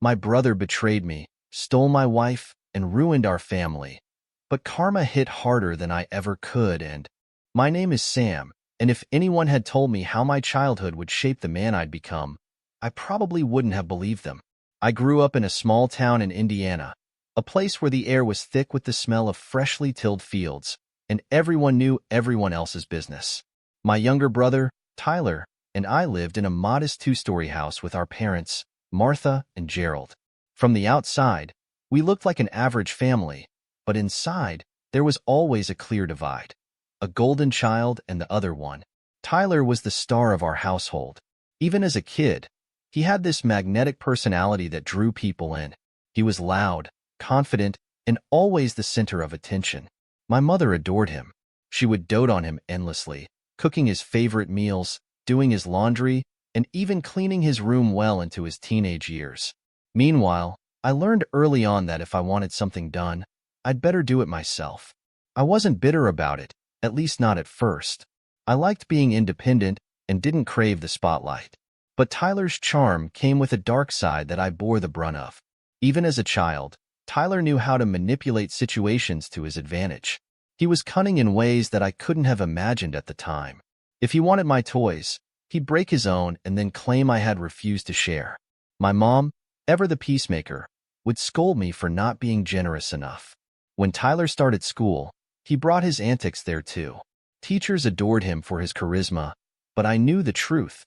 My brother betrayed me, stole my wife, and ruined our family. But karma hit harder than I ever could, and my name is Sam, and if anyone had told me how my childhood would shape the man I'd become, I probably wouldn't have believed them. I grew up in a small town in Indiana, a place where the air was thick with the smell of freshly tilled fields, and everyone knew everyone else's business. My younger brother, Tyler, and I lived in a modest two-story house with our parents, Martha and Gerald. From the outside, we looked like an average family, but inside, there was always a clear divide. A golden child and the other one. Tyler was the star of our household. Even as a kid, he had this magnetic personality that drew people in. He was loud, confident, and always the center of attention. My mother adored him. She would dote on him endlessly, cooking his favorite meals, doing his laundry, and even cleaning his room well into his teenage years. Meanwhile, I learned early on that if I wanted something done, I'd better do it myself. I wasn't bitter about it, at least not at first. I liked being independent and didn't crave the spotlight. But Tyler's charm came with a dark side that I bore the brunt of. Even as a child, Tyler knew how to manipulate situations to his advantage. He was cunning in ways that I couldn't have imagined at the time. If he wanted my toys, he'd break his own and then claim I had refused to share. My mom, ever the peacemaker, would scold me for not being generous enough. When Tyler started school, he brought his antics there too. Teachers adored him for his charisma, but I knew the truth.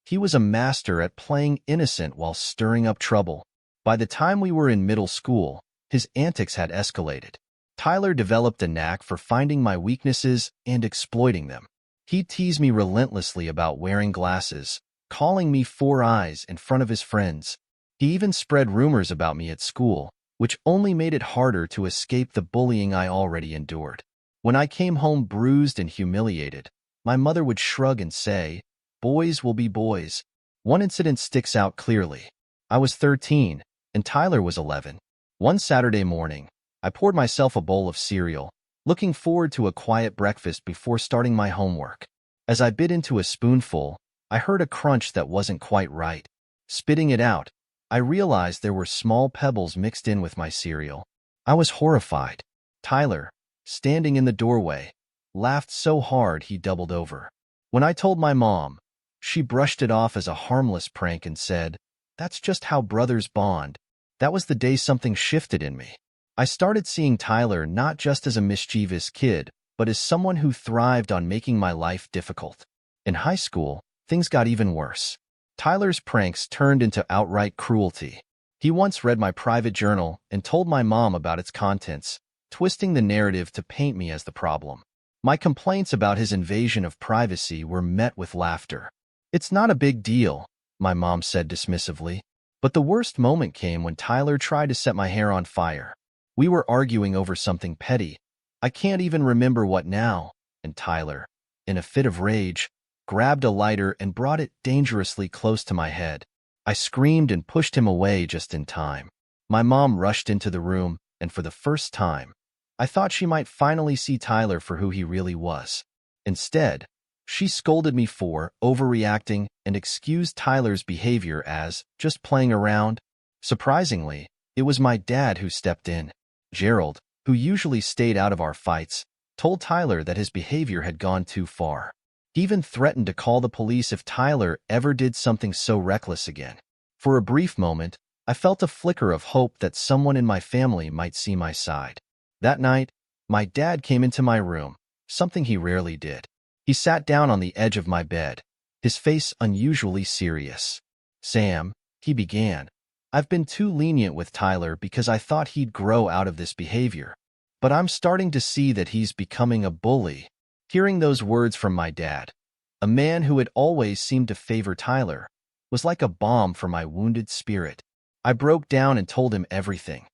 He was a master at playing innocent while stirring up trouble. By the time we were in middle school, his antics had escalated. Tyler developed a knack for finding my weaknesses and exploiting them. He'd tease me relentlessly about wearing glasses, calling me four eyes in front of his friends. He even spread rumors about me at school, which only made it harder to escape the bullying I already endured. When I came home bruised and humiliated, my mother would shrug and say, "Boys will be boys." One incident sticks out clearly. I was 13, and Tyler was 11. One Saturday morning, I poured myself a bowl of cereal, looking forward to a quiet breakfast before starting my homework. As I bit into a spoonful, I heard a crunch that wasn't quite right. Spitting it out, I realized there were small pebbles mixed in with my cereal. I was horrified. Tyler, standing in the doorway, laughed so hard he doubled over. When I told my mom, she brushed it off as a harmless prank and said, "That's just how brothers bond." That was the day something shifted in me. I started seeing Tyler not just as a mischievous kid, but as someone who thrived on making my life difficult. In high school, things got even worse. Tyler's pranks turned into outright cruelty. He once read my private journal and told my mom about its contents, twisting the narrative to paint me as the problem. My complaints about his invasion of privacy were met with laughter. "It's not a big deal," my mom said dismissively. But the worst moment came when Tyler tried to set my hair on fire. We were arguing over something petty. I can't even remember what now, and Tyler, in a fit of rage, grabbed a lighter and brought it dangerously close to my head. I screamed and pushed him away just in time. My mom rushed into the room, and for the first time, I thought she might finally see Tyler for who he really was. Instead, she scolded me for overreacting and excused Tyler's behavior as just playing around. Surprisingly, it was my dad who stepped in. Gerald, who usually stayed out of our fights, told Tyler that his behavior had gone too far. He even threatened to call the police if Tyler ever did something so reckless again. For a brief moment, I felt a flicker of hope that someone in my family might see my side. That night, my dad came into my room, something he rarely did. He sat down on the edge of my bed, his face unusually serious. "Sam," he began, "I've been too lenient with Tyler because I thought he'd grow out of this behavior. But I'm starting to see that he's becoming a bully." Hearing those words from my dad, a man who had always seemed to favor Tyler, was like a balm for my wounded spirit. I broke down and told him everything.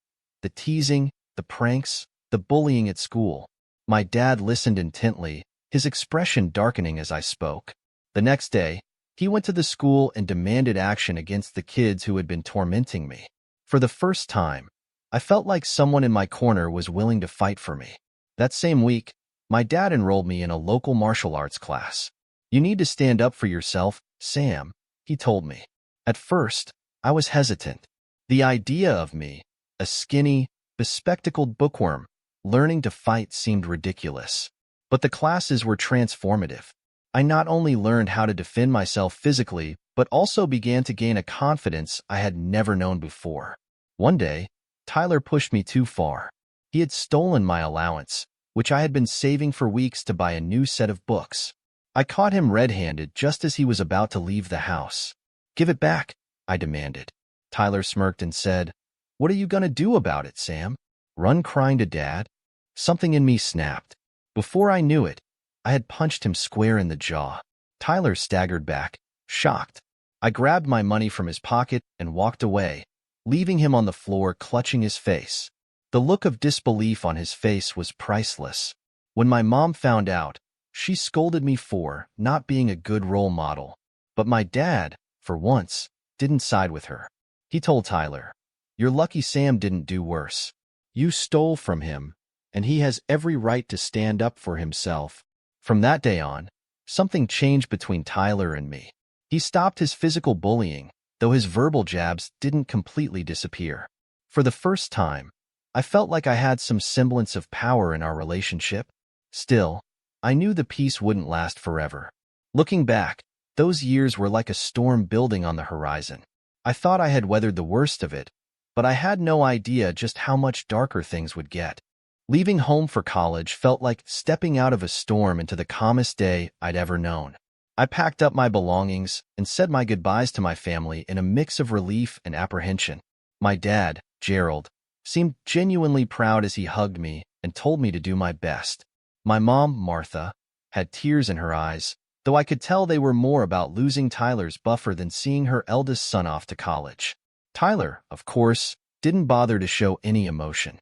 The teasing, the pranks, the bullying at school. My dad listened intently, his expression darkening as I spoke. The next day, he went to the school and demanded action against the kids who had been tormenting me. For the first time, I felt like someone in my corner was willing to fight for me. That same week, my dad enrolled me in a local martial arts class. "You need to stand up for yourself, Sam," he told me. At first, I was hesitant. The idea of me, a skinny, bespectacled bookworm, learning to fight seemed ridiculous. But the classes were transformative. I not only learned how to defend myself physically, but also began to gain a confidence I had never known before. One day, Tyler pushed me too far. He had stolen my allowance, which I had been saving for weeks to buy a new set of books. I caught him red-handed just as he was about to leave the house. "Give it back," I demanded. Tyler smirked and said, "What are you going to do about it, Sam? Run crying to Dad?" Something in me snapped. Before I knew it, I had punched him square in the jaw. Tyler staggered back, shocked. I grabbed my money from his pocket and walked away, leaving him on the floor clutching his face. The look of disbelief on his face was priceless. When my mom found out, she scolded me for not being a good role model. But my dad, for once, didn't side with her. He told Tyler, "You're lucky Sam didn't do worse. You stole from him, and he has every right to stand up for himself." From that day on, something changed between Tyler and me. He stopped his physical bullying, though his verbal jabs didn't completely disappear. For the first time, I felt like I had some semblance of power in our relationship. Still, I knew the peace wouldn't last forever. Looking back, those years were like a storm building on the horizon. I thought I had weathered the worst of it, but I had no idea just how much darker things would get. Leaving home for college felt like stepping out of a storm into the calmest day I'd ever known. I packed up my belongings and said my goodbyes to my family in a mix of relief and apprehension. My dad, Gerald, seemed genuinely proud as he hugged me and told me to do my best. My mom, Martha, had tears in her eyes, though I could tell they were more about losing Tyler's buffer than seeing her eldest son off to college. Tyler, of course, didn't bother to show any emotion.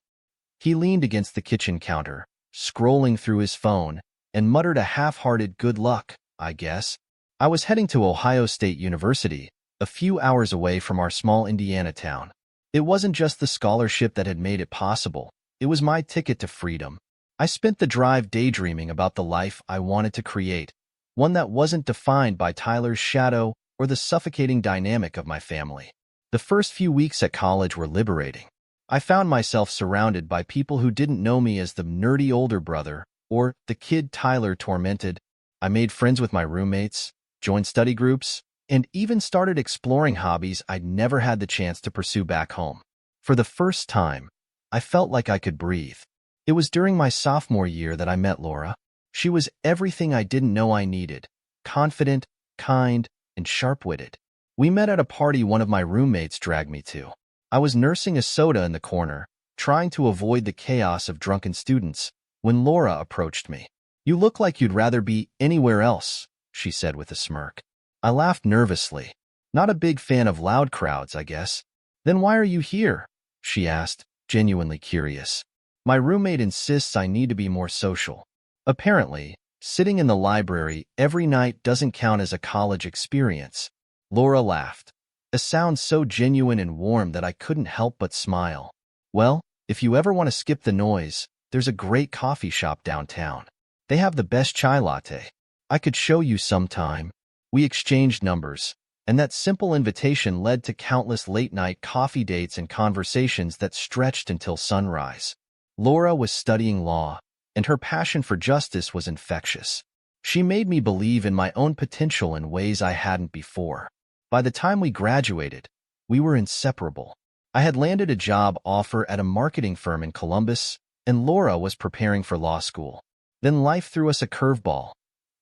He leaned against the kitchen counter, scrolling through his phone, and muttered a half-hearted "good luck, I guess." I was heading to Ohio State University, a few hours away from our small Indiana town. It wasn't just the scholarship that had made it possible. It was my ticket to freedom. I spent the drive daydreaming about the life I wanted to create, one that wasn't defined by Tyler's shadow or the suffocating dynamic of my family. The first few weeks at college were liberating. I found myself surrounded by people who didn't know me as the nerdy older brother or the kid Tyler tormented. I made friends with my roommates, joined study groups, and even started exploring hobbies I'd never had the chance to pursue back home. For the first time, I felt like I could breathe. It was during my sophomore year that I met Laura. She was everything I didn't know I needed: confident, kind, and sharp-witted. We met at a party one of my roommates dragged me to. I was nursing a soda in the corner, trying to avoid the chaos of drunken students, when Laura approached me. "You look like you'd rather be anywhere else," she said with a smirk. I laughed nervously. "Not a big fan of loud crowds, I guess." "Then why are you here?" she asked, genuinely curious. "My roommate insists I need to be more social." Apparently, sitting in the library every night doesn't count as a college experience. Laura laughed, a sound so genuine and warm that I couldn't help but smile. "Well, if you ever want to skip the noise, there's a great coffee shop downtown. They have the best chai latte. I could show you sometime." We exchanged numbers, and that simple invitation led to countless late-night coffee dates and conversations that stretched until sunrise. Laura was studying law, and her passion for justice was infectious. She made me believe in my own potential in ways I hadn't before. By the time we graduated, we were inseparable. I had landed a job offer at a marketing firm in Columbus, and Laura was preparing for law school. Then life threw us a curveball.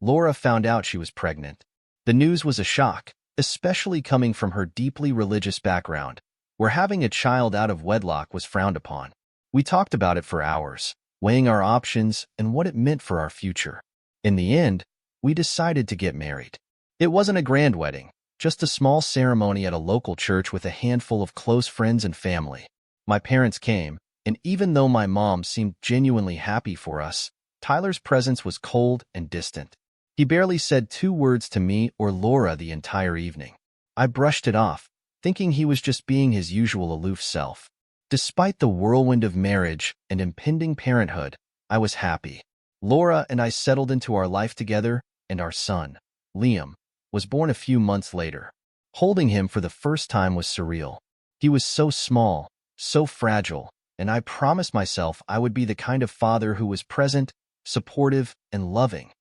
Laura found out she was pregnant. The news was a shock, especially coming from her deeply religious background, where having a child out of wedlock was frowned upon. We talked about it for hours, weighing our options and what it meant for our future. In the end, we decided to get married. It wasn't a grand wedding, just a small ceremony at a local church with a handful of close friends and family. My parents came, and even though my mom seemed genuinely happy for us, Tyler's presence was cold and distant. He barely said 2 words to me or Laura the entire evening. I brushed it off, thinking he was just being his usual aloof self. Despite the whirlwind of marriage and impending parenthood, I was happy. Laura and I settled into our life together, and our son, Liam, was born a few months later. Holding him for the first time was surreal. He was so small, so fragile, and I promised myself I would be the kind of father who was present, supportive, and loving.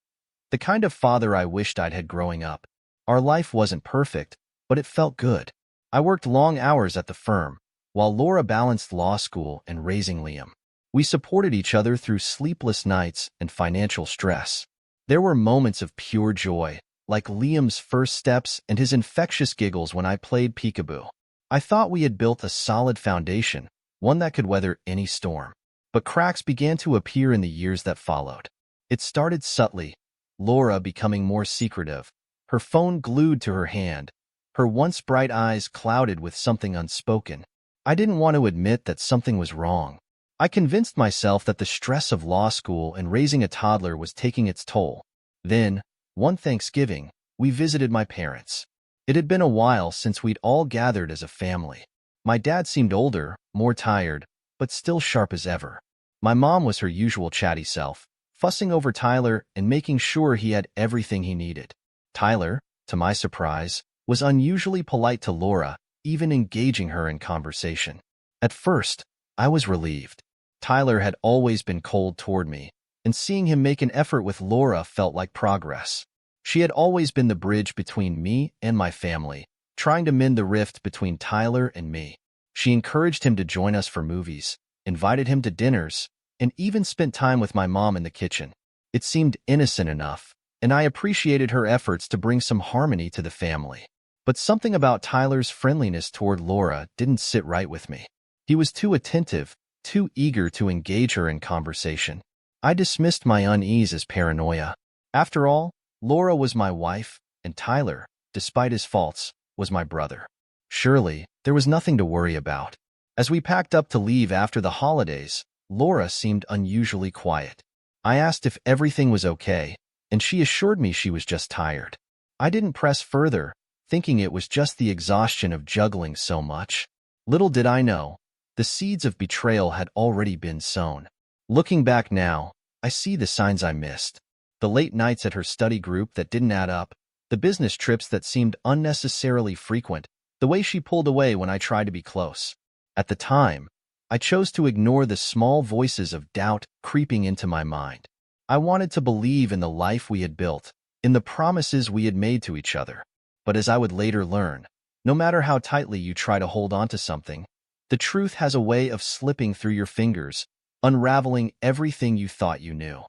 The kind of father I wished I'd had growing up. Our life wasn't perfect, but it felt good. I worked long hours at the firm, while Laura balanced law school and raising Liam. We supported each other through sleepless nights and financial stress. There were moments of pure joy, like Liam's first steps and his infectious giggles when I played peekaboo. I thought we had built a solid foundation, one that could weather any storm. But cracks began to appear in the years that followed. It started subtly, Laura becoming more secretive, her phone glued to her hand, her once bright eyes clouded with something unspoken. I didn't want to admit that something was wrong. I convinced myself that the stress of law school and raising a toddler was taking its toll. Then, one Thanksgiving, we visited my parents. It had been a while since we'd all gathered as a family. My dad seemed older, more tired, but still sharp as ever. My mom was her usual chatty self, fussing over Tyler and making sure he had everything he needed. Tyler, to my surprise, was unusually polite to Laura, even engaging her in conversation. At first, I was relieved. Tyler had always been cold toward me, and seeing him make an effort with Laura felt like progress. She had always been the bridge between me and my family, trying to mend the rift between Tyler and me. She encouraged him to join us for movies, invited him to dinners, and even spent time with my mom in the kitchen. It seemed innocent enough, and I appreciated her efforts to bring some harmony to the family. But something about Tyler's friendliness toward Laura didn't sit right with me. He was too attentive, too eager to engage her in conversation. I dismissed my unease as paranoia. After all, Laura was my wife, and Tyler, despite his faults, was my brother. Surely, there was nothing to worry about. As we packed up to leave after the holidays, Laura seemed unusually quiet. I asked if everything was okay, and she assured me she was just tired. I didn't press further, thinking it was just the exhaustion of juggling so much. Little did I know, the seeds of betrayal had already been sown. Looking back now, I see the signs I missed. The late nights at her study group that didn't add up, the business trips that seemed unnecessarily frequent, the way she pulled away when I tried to be close. At the time, I chose to ignore the small voices of doubt creeping into my mind. I wanted to believe in the life we had built, in the promises we had made to each other. But as I would later learn, no matter how tightly you try to hold on to something, the truth has a way of slipping through your fingers, unraveling everything you thought you knew.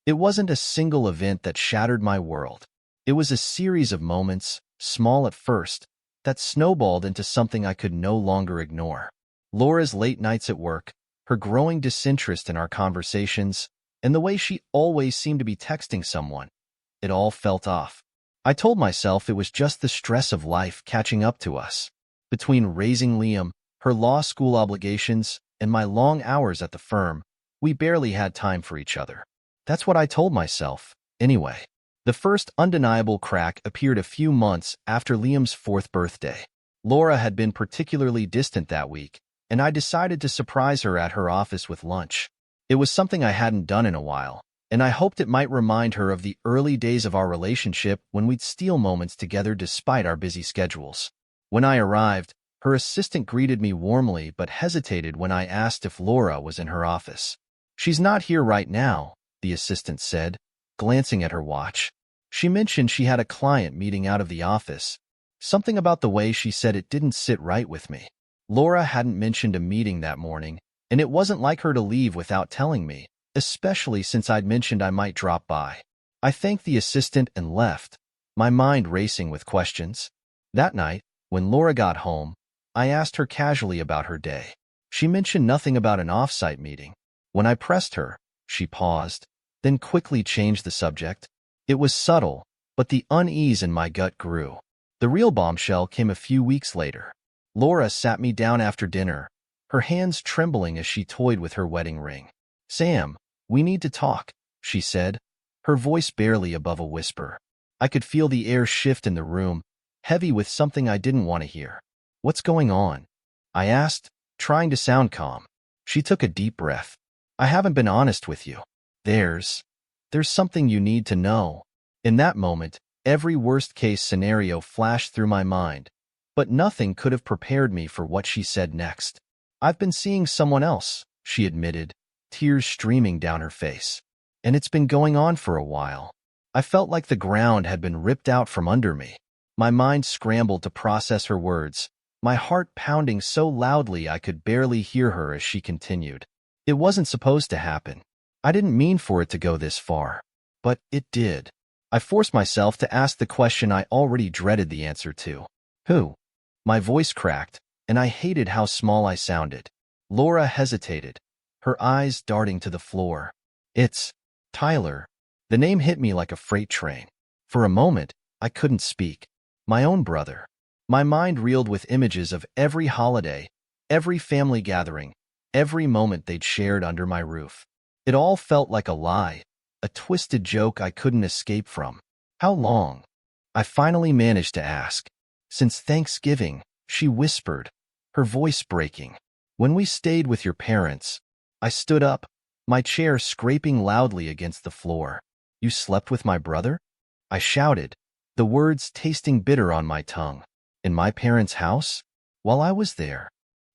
It wasn't a single event that shattered my world. It was a series of moments, small at first, that snowballed into something I could no longer ignore. Laura's late nights at work, her growing disinterest in our conversations, and the way she always seemed to be texting someone. It all felt off. I told myself it was just the stress of life catching up to us. Between raising Liam, her law school obligations, and my long hours at the firm, we barely had time for each other. That's what I told myself, anyway. The first undeniable crack appeared a few months after Liam's 4th birthday. Laura had been particularly distant that week, and I decided to surprise her at her office with lunch. It was something I hadn't done in a while, and I hoped it might remind her of the early days of our relationship when we'd steal moments together despite our busy schedules. When I arrived, her assistant greeted me warmly but hesitated when I asked if Laura was in her office. "She's not here right now," the assistant said, glancing at her watch. She mentioned she had a client meeting out of the office. Something about the way she said it didn't sit right with me. Laura hadn't mentioned a meeting that morning, and it wasn't like her to leave without telling me, especially since I'd mentioned I might drop by. I thanked the assistant and left, my mind racing with questions. That night, when Laura got home, I asked her casually about her day. She mentioned nothing about an off-site meeting. When I pressed her, she paused, then quickly changed the subject. It was subtle, but the unease in my gut grew. The real bombshell came a few weeks later. Laura sat me down after dinner, her hands trembling as she toyed with her wedding ring. "Sam, we need to talk," she said, her voice barely above a whisper. I could feel the air shift in the room, heavy with something I didn't want to hear. "What's going on?" I asked, trying to sound calm. She took a deep breath. "I haven't been honest with you. There's something you need to know." In that moment, every worst-case scenario flashed through my mind. But nothing could have prepared me for what she said next. "I've been seeing someone else," she admitted, tears streaming down her face. "And it's been going on for a while." I felt like the ground had been ripped out from under me. My mind scrambled to process her words, my heart pounding so loudly I could barely hear her as she continued. "It wasn't supposed to happen. I didn't mean for it to go this far. But it did." I forced myself to ask the question I already dreaded the answer to. "Who?" My voice cracked, and I hated how small I sounded. Laura hesitated, her eyes darting to the floor. "It's Tyler." The name hit me like a freight train. For a moment, I couldn't speak. My own brother. My mind reeled with images of every holiday, every family gathering, every moment they'd shared under my roof. It all felt like a lie, a twisted joke I couldn't escape from. "How long?" I finally managed to ask. "Since Thanksgiving," she whispered, her voice breaking. "When we stayed with your parents." I stood up, my chair scraping loudly against the floor. "You slept with my brother?" I shouted, the words tasting bitter on my tongue. "In my parents' house? While I was there?"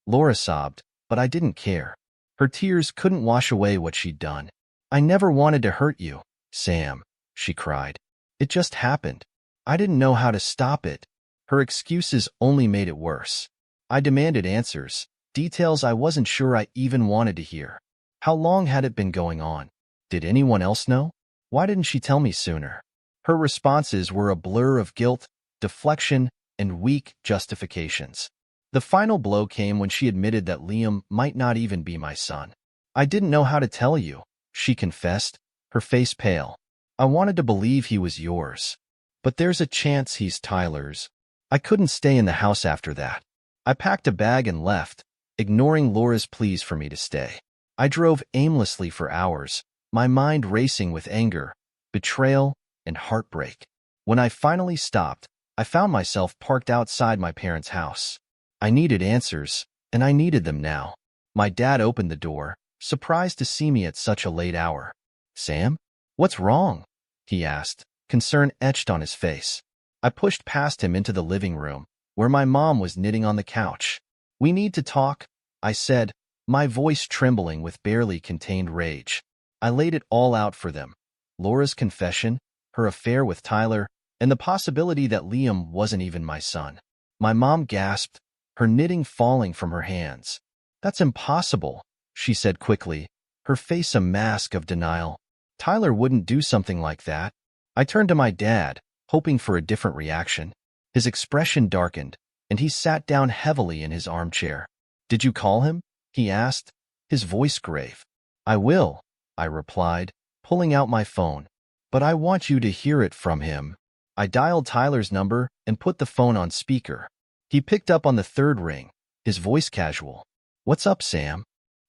Laura sobbed, but I didn't care. Her tears couldn't wash away what she'd done. "I never wanted to hurt you, Sam," she cried. "It just happened. I didn't know how to stop it." Her excuses only made it worse. I demanded answers, details I wasn't sure I even wanted to hear. How long had it been going on? Did anyone else know? Why didn't she tell me sooner? Her responses were a blur of guilt, deflection, and weak justifications. The final blow came when she admitted that Liam might not even be my son. "I didn't know how to tell you," she confessed, her face pale. "I wanted to believe he was yours. But there's a chance he's Tyler's." I couldn't stay in the house after that. I packed a bag and left, ignoring Laura's pleas for me to stay. I drove aimlessly for hours, my mind racing with anger, betrayal, and heartbreak. When I finally stopped, I found myself parked outside my parents' house. I needed answers, and I needed them now. My dad opened the door, surprised to see me at such a late hour. "Sam? What's wrong?" he asked, concern etched on his face. I pushed past him into the living room, where my mom was knitting on the couch. "We need to talk," I said, my voice trembling with barely contained rage. I laid it all out for them. Laura's confession, her affair with Tyler, and the possibility that Liam wasn't even my son. My mom gasped, her knitting falling from her hands. "That's impossible," she said quickly, her face a mask of denial. "Tyler wouldn't do something like that." I turned to my dad, hoping for a different reaction. His expression darkened, and he sat down heavily in his armchair. "Did you call him?" he asked, his voice grave. "I will," I replied, pulling out my phone. "But I want you to hear it from him." I dialed Tyler's number and put the phone on speaker. He picked up on the third ring, his voice casual. "What's up, Sam?"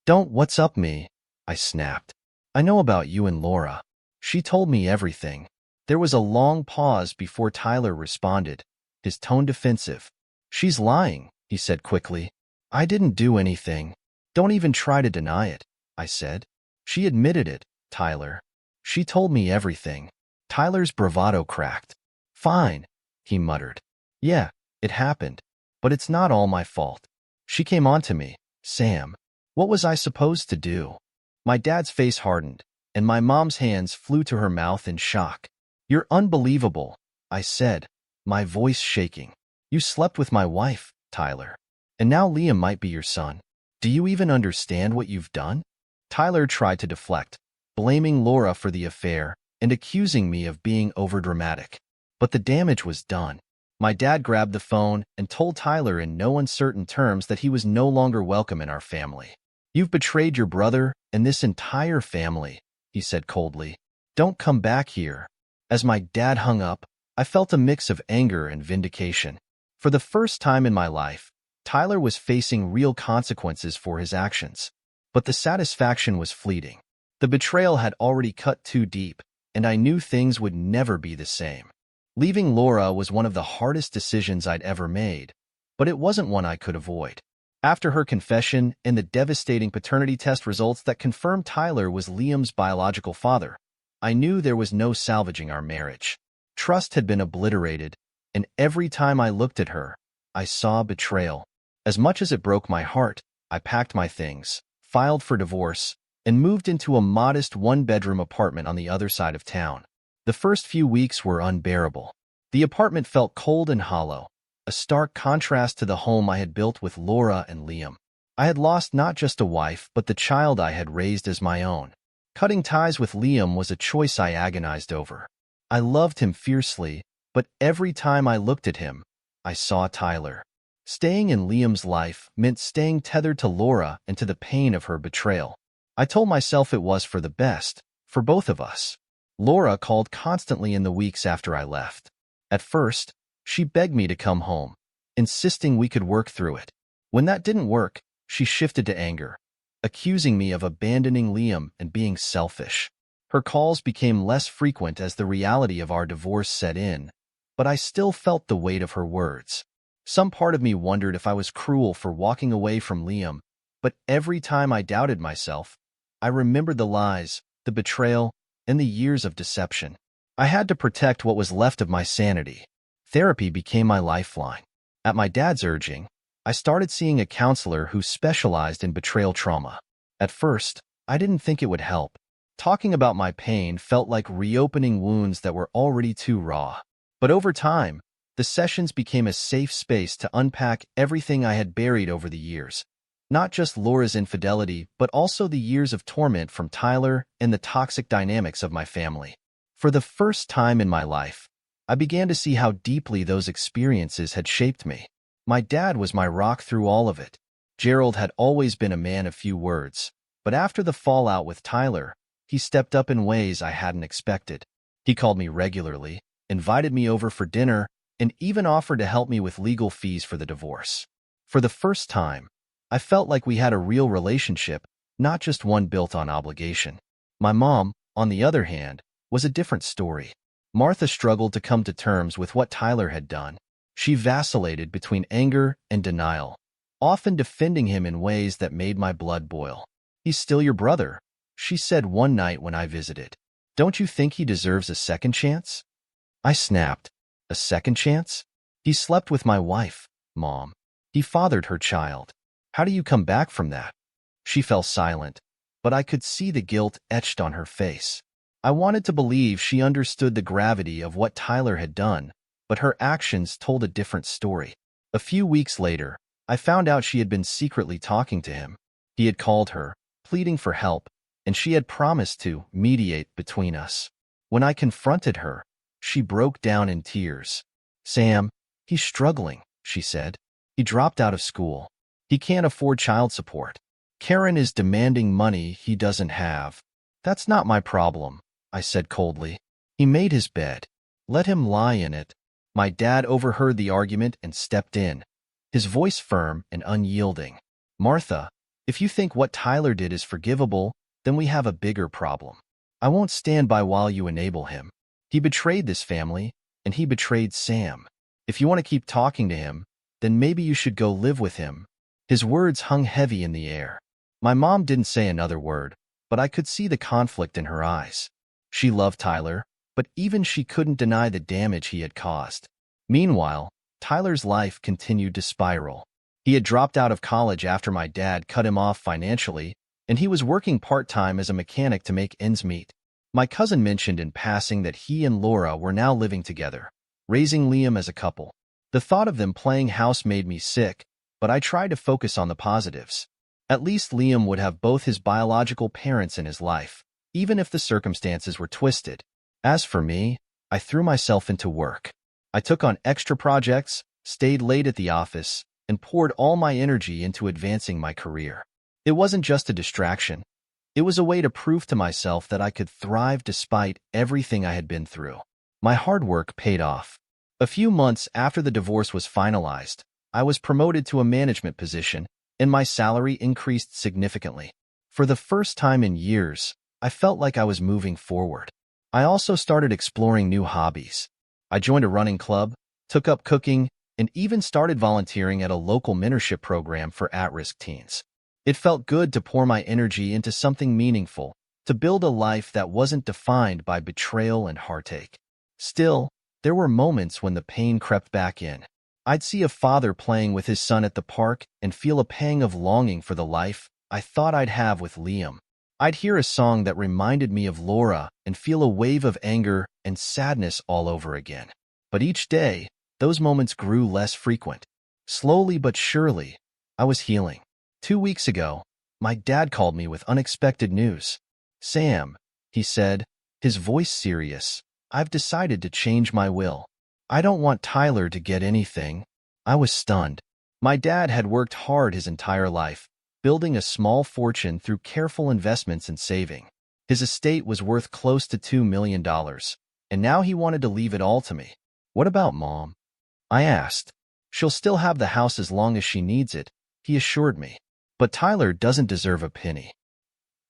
"Don't what's up me," I snapped. "I know about you and Laura. She told me everything." There was a long pause before Tyler responded, his tone defensive. "She's lying," he said quickly. "I didn't do anything. Don't even try to deny it," I said. "She admitted it, Tyler. She told me everything." Tyler's bravado cracked. "Fine," he muttered. "Yeah, it happened. But it's not all my fault. She came on to me, Sam. What was I supposed to do?" My dad's face hardened, and my mom's hands flew to her mouth in shock. "You're unbelievable," I said, my voice shaking. "You slept with my wife, Tyler. And now Liam might be your son. Do you even understand what you've done?" Tyler tried to deflect, blaming Laura for the affair and accusing me of being overdramatic. But the damage was done. My dad grabbed the phone and told Tyler in no uncertain terms that he was no longer welcome in our family. "You've betrayed your brother and this entire family," he said coldly. "Don't come back here." As my dad hung up, I felt a mix of anger and vindication. For the first time in my life, Tyler was facing real consequences for his actions. But the satisfaction was fleeting. The betrayal had already cut too deep, and I knew things would never be the same. Leaving Laura was one of the hardest decisions I'd ever made, but it wasn't one I could avoid. After her confession and the devastating paternity test results that confirmed Tyler was Liam's biological father, I knew there was no salvaging our marriage. Trust had been obliterated, and every time I looked at her, I saw betrayal. As much as it broke my heart, I packed my things, filed for divorce, and moved into a modest one-bedroom apartment on the other side of town. The first few weeks were unbearable. The apartment felt cold and hollow, a stark contrast to the home I had built with Laura and Liam. I had lost not just a wife, but the child I had raised as my own. Cutting ties with Liam was a choice I agonized over. I loved him fiercely, but every time I looked at him, I saw Tyler. Staying in Liam's life meant staying tethered to Laura and to the pain of her betrayal. I told myself it was for the best, for both of us. Laura called constantly in the weeks after I left. At first, she begged me to come home, insisting we could work through it. When that didn't work, she shifted to anger, accusing me of abandoning Liam and being selfish. Her calls became less frequent as the reality of our divorce set in, but I still felt the weight of her words. Some part of me wondered if I was cruel for walking away from Liam, but every time I doubted myself, I remembered the lies, the betrayal, and the years of deception. I had to protect what was left of my sanity. Therapy became my lifeline. At my dad's urging, I started seeing a counselor who specialized in betrayal trauma. At first, I didn't think it would help. Talking about my pain felt like reopening wounds that were already too raw. But over time, the sessions became a safe space to unpack everything I had buried over the years. Not just Laura's infidelity, but also the years of torment from Tyler and the toxic dynamics of my family. For the first time in my life, I began to see how deeply those experiences had shaped me. My dad was my rock through all of it. Gerald had always been a man of few words, but after the fallout with Tyler, he stepped up in ways I hadn't expected. He called me regularly, invited me over for dinner, and even offered to help me with legal fees for the divorce. For the first time, I felt like we had a real relationship, not just one built on obligation. My mom, on the other hand, was a different story. Martha struggled to come to terms with what Tyler had done. She vacillated between anger and denial, often defending him in ways that made my blood boil. "He's still your brother," she said one night when I visited. "Don't you think he deserves a second chance?" I snapped. "A second chance? He slept with my wife, Mom. He fathered her child. How do you come back from that?" She fell silent, but I could see the guilt etched on her face. I wanted to believe she understood the gravity of what Tyler had done, but her actions told a different story. A few weeks later, I found out she had been secretly talking to him. He had called her, pleading for help, and she had promised to mediate between us. When I confronted her, she broke down in tears. "Sam, he's struggling," she said. "He dropped out of school. He can't afford child support. Karen is demanding money he doesn't have." "That's not my problem," I said coldly. "He made his bed. Let him lie in it." My dad overheard the argument and stepped in, his voice firm and unyielding. "Martha, if you think what Tyler did is forgivable, then we have a bigger problem. I won't stand by while you enable him. He betrayed this family, and he betrayed Sam. If you want to keep talking to him, then maybe you should go live with him." His words hung heavy in the air. My mom didn't say another word, but I could see the conflict in her eyes. She loved Tyler, but even she couldn't deny the damage he had caused. Meanwhile, Tyler's life continued to spiral. He had dropped out of college after my dad cut him off financially, and he was working part-time as a mechanic to make ends meet. My cousin mentioned in passing that he and Laura were now living together, raising Liam as a couple. The thought of them playing house made me sick, but I tried to focus on the positives. At least Liam would have both his biological parents in his life, even if the circumstances were twisted. As for me, I threw myself into work. I took on extra projects, stayed late at the office, and poured all my energy into advancing my career. It wasn't just a distraction. It was a way to prove to myself that I could thrive despite everything I had been through. My hard work paid off. A few months after the divorce was finalized, I was promoted to a management position, and my salary increased significantly. For the first time in years, I felt like I was moving forward. I also started exploring new hobbies. I joined a running club, took up cooking, and even started volunteering at a local mentorship program for at-risk teens. It felt good to pour my energy into something meaningful, to build a life that wasn't defined by betrayal and heartache. Still, there were moments when the pain crept back in. I'd see a father playing with his son at the park and feel a pang of longing for the life I thought I'd have with Liam. I'd hear a song that reminded me of Laura and feel a wave of anger and sadness all over again. But each day, those moments grew less frequent. Slowly but surely, I was healing. 2 weeks ago, my dad called me with unexpected news. "Sam," he said, his voice serious, "I've decided to change my will. I don't want Tyler to get anything." I was stunned. My dad had worked hard his entire life, building a small fortune through careful investments and saving. His estate was worth close to $2 million, and now he wanted to leave it all to me. "What about Mom?" I asked. "She'll still have the house as long as she needs it," he assured me. "But Tyler doesn't deserve a penny.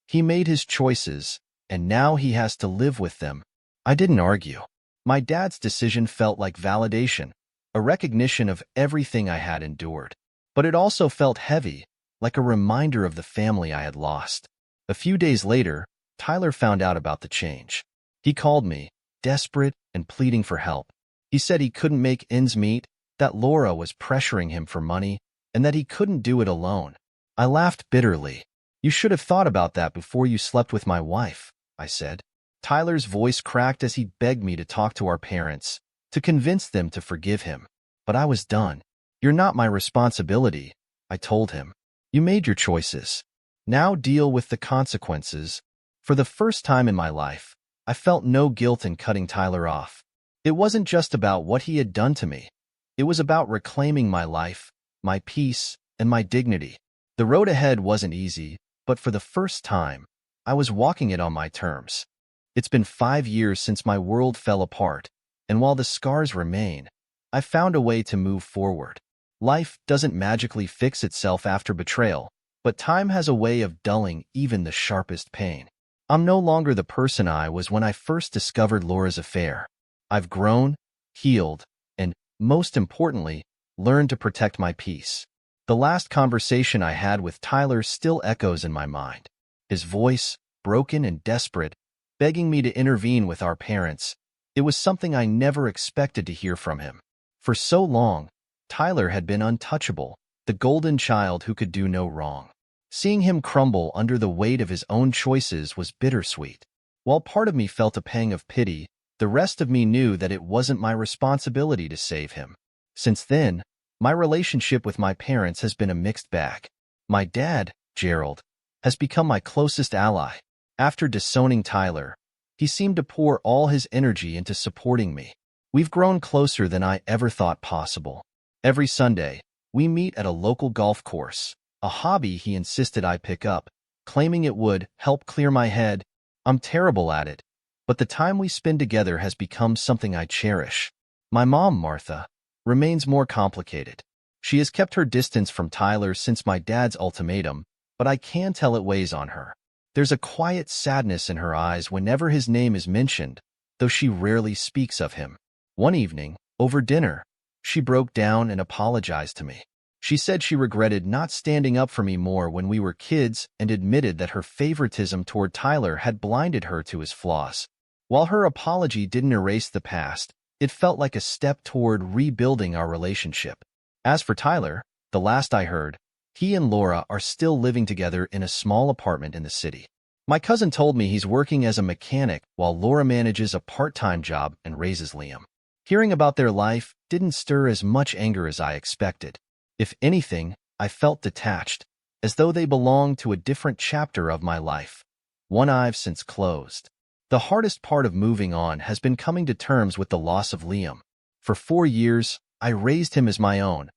He made his choices, and now he has to live with them." I didn't argue. My dad's decision felt like validation, a recognition of everything I had endured. But it also felt heavy, like a reminder of the family I had lost. A few days later, Tyler found out about the change. He called me, desperate and pleading for help. He said he couldn't make ends meet, that Laura was pressuring him for money, and that he couldn't do it alone. I laughed bitterly. "You should have thought about that before you slept with my wife," I said. Tyler's voice cracked as he begged me to talk to our parents, to convince them to forgive him. But I was done. "You're not my responsibility," I told him. "You made your choices. Now deal with the consequences." For the first time in my life, I felt no guilt in cutting Tyler off. It wasn't just about what he had done to me. It was about reclaiming my life, my peace, and my dignity. The road ahead wasn't easy, but for the first time, I was walking it on my terms. It's been 5 years since my world fell apart, and while the scars remain, I found a way to move forward. Life doesn't magically fix itself after betrayal, but time has a way of dulling even the sharpest pain. I'm no longer the person I was when I first discovered Laura's affair. I've grown, healed, and, most importantly, learned to protect my peace. The last conversation I had with Tyler still echoes in my mind. His voice, broken and desperate, begging me to intervene with our parents. It was something I never expected to hear from him. For so long, Tyler had been untouchable, the golden child who could do no wrong. Seeing him crumble under the weight of his own choices was bittersweet. While part of me felt a pang of pity, the rest of me knew that it wasn't my responsibility to save him. Since then, my relationship with my parents has been a mixed bag. My dad, Gerald, has become my closest ally. After disowning Tyler, he seemed to pour all his energy into supporting me. We've grown closer than I ever thought possible. Every Sunday, we meet at a local golf course, a hobby he insisted I pick up, claiming it would help clear my head. I'm terrible at it, but the time we spend together has become something I cherish. My mom, Martha, remains more complicated. She has kept her distance from Tyler since my dad's ultimatum, but I can tell it weighs on her. There's a quiet sadness in her eyes whenever his name is mentioned, though she rarely speaks of him. One evening, over dinner, she broke down and apologized to me. She said she regretted not standing up for me more when we were kids and admitted that her favoritism toward Tyler had blinded her to his flaws. While her apology didn't erase the past, it felt like a step toward rebuilding our relationship. As for Tyler, the last I heard, he and Laura are still living together in a small apartment in the city. My cousin told me he's working as a mechanic while Laura manages a part-time job and raises Liam. Hearing about their life didn't stir as much anger as I expected. If anything, I felt detached, as though they belonged to a different chapter of my life, one I've since closed. The hardest part of moving on has been coming to terms with the loss of Liam. For 4 years, I raised him as my own,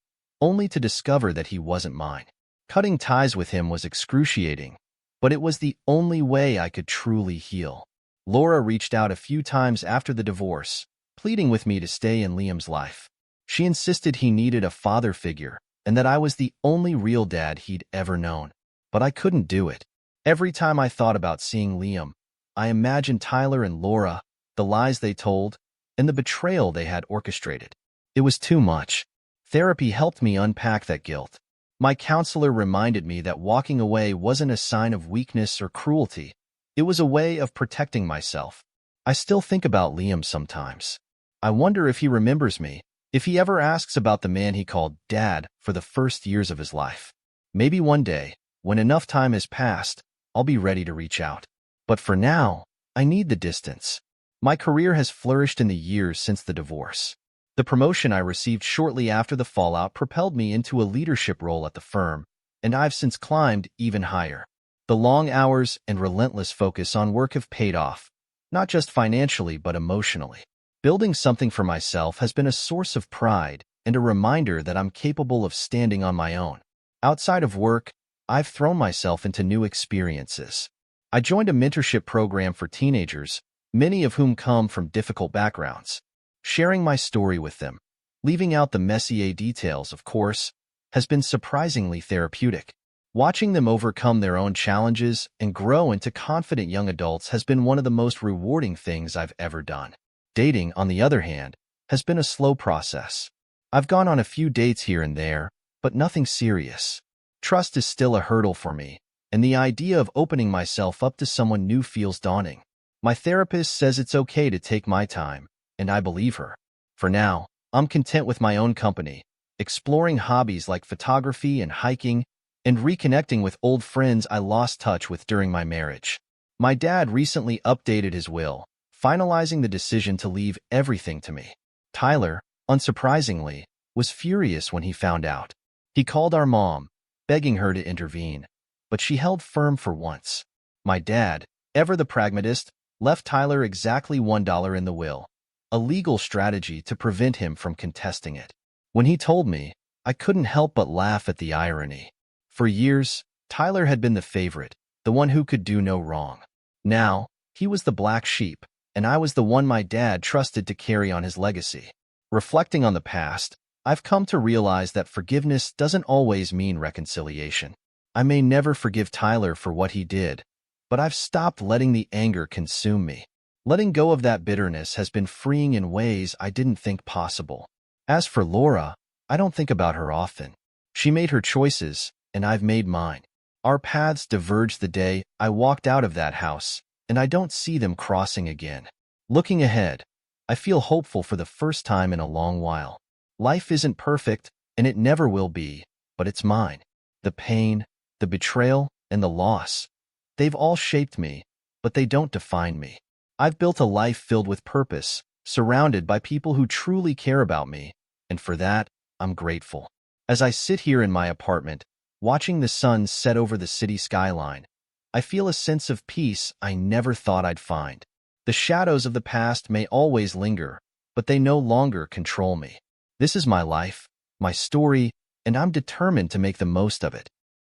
only to discover that he wasn't mine. Cutting ties with him was excruciating, but it was the only way I could truly heal. Laura reached out a few times after the divorce, pleading with me to stay in Liam's life. She insisted he needed a father figure and that I was the only real dad he'd ever known. But I couldn't do it. Every time I thought about seeing Liam, I imagined Tyler and Laura, the lies they told, and the betrayal they had orchestrated. It was too much. Therapy helped me unpack that guilt. My counselor reminded me that walking away wasn't a sign of weakness or cruelty. It was a way of protecting myself. I still think about Liam sometimes. I wonder if he remembers me, if he ever asks about the man he called Dad for the first years of his life. Maybe one day, when enough time has passed, I'll be ready to reach out. But for now, I need the distance. My career has flourished in the years since the divorce. The promotion I received shortly after the fallout propelled me into a leadership role at the firm, and I've since climbed even higher. The long hours and relentless focus on work have paid off, not just financially but emotionally. Building something for myself has been a source of pride and a reminder that I'm capable of standing on my own. Outside of work, I've thrown myself into new experiences. I joined a mentorship program for teenagers, many of whom come from difficult backgrounds. Sharing my story with them, leaving out the messier details, of course, has been surprisingly therapeutic. Watching them overcome their own challenges and grow into confident young adults has been one of the most rewarding things I've ever done. Dating, on the other hand, has been a slow process. I've gone on a few dates here and there, but nothing serious. Trust is still a hurdle for me, and the idea of opening myself up to someone new feels daunting. My therapist says it's okay to take my time, and I believe her. For now, I'm content with my own company, exploring hobbies like photography and hiking, and reconnecting with old friends I lost touch with during my marriage. My dad recently updated his will, finalizing the decision to leave everything to me. Tyler, unsurprisingly, was furious when he found out. He called our mom, begging her to intervene, but she held firm for once. My dad, ever the pragmatist, left Tyler exactly $1 in the will, a legal strategy to prevent him from contesting it. When he told me, I couldn't help but laugh at the irony. For years, Tyler had been the favorite, the one who could do no wrong. Now, he was the black sheep, and I was the one my dad trusted to carry on his legacy. Reflecting on the past, I've come to realize that forgiveness doesn't always mean reconciliation. I may never forgive Tyler for what he did, but I've stopped letting the anger consume me. Letting go of that bitterness has been freeing in ways I didn't think possible. As for Laura, I don't think about her often. She made her choices, and I've made mine. Our paths diverged the day I walked out of that house, and I don't see them crossing again. Looking ahead, I feel hopeful for the first time in a long while. Life isn't perfect, and it never will be, but it's mine. The pain, the betrayal, and the loss, they've all shaped me, but they don't define me. I've built a life filled with purpose, surrounded by people who truly care about me, and for that, I'm grateful. As I sit here in my apartment, watching the sun set over the city skyline, I feel a sense of peace I never thought I'd find. The shadows of the past may always linger, but they no longer control me. This is my life, my story, and I'm determined to make the most of it.